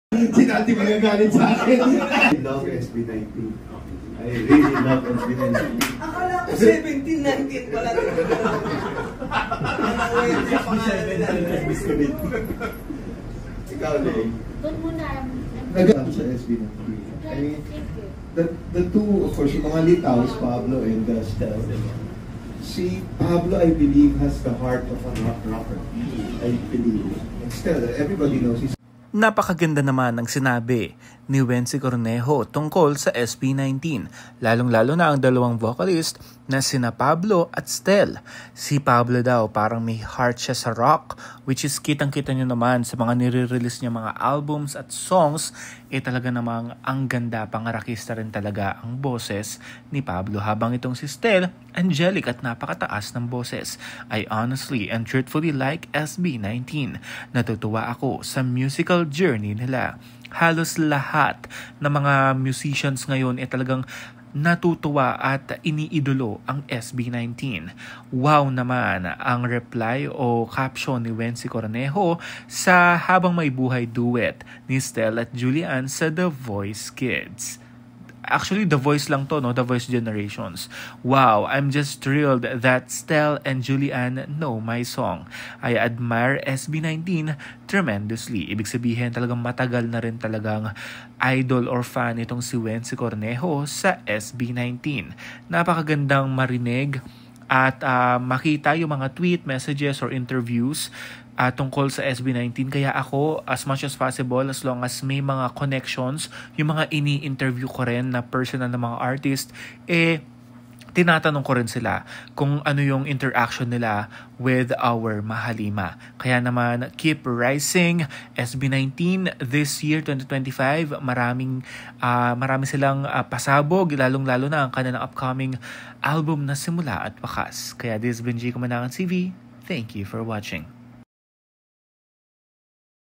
Si Nati magagalit sa akin. I love SB19. I really love SB19. Akala ko 17, 19 pala. SB17. Ikaw, Lay. Doon muna. Nag-up sa SB19. I mean, the two, of course, yung mga litaws, Pablo and Stel. Si Pablo, I believe, has the heart of a rocker. I believe. And Stel, everybody knows he's... Napakaganda naman ang sinabi ni Wency Cornejo tungkol sa SB19, lalong-lalo na ang dalawang vocalist na sina Pablo at Stel. Si Pablo daw parang may heart siya sa rock, which is kitang-kita nyo naman sa mga nire-release niya mga albums at songs, talaga namang ang ganda, pangarakista rin talaga ang boses ni Pablo, habang itong si Stel, angelic at napakataas ng boses. I honestly and truthfully like SB19. Natutuwa ako sa musical journey nila. Halos lahat ng mga musicians ngayon talagang natutuwa at iniidolo ang SB19. Wow naman ang reply o caption ni Wency Cornejo sa Habang May Buhay duet ni Stel at Julian sa The Voice Kids. Actually, The Voice lang to, no? The Voice Generations. Wow, I'm just thrilled that Stel and Julian know my song. I admire SB19 tremendously. Ibig sabihin, talagang matagal na rin talagang idol or fan itong si Wency Cornejo sa SB19. Napakagandang marinig at makita yung mga tweet, messages, or interviews tungkol sa SB19. Kaya ako, as much as possible, as long as may mga connections, yung mga ini-interview ko rin na personal na mga artist, tinatanong ko rin sila kung ano yung interaction nila with our Mahalima. Kaya naman, keep rising SB19 this year, 2025. Marami silang pasabog, lalong-lalo na ang kanilang upcoming album na Simula at Wakas. Kaya this has been G Kamanangan TV. Thank you for watching.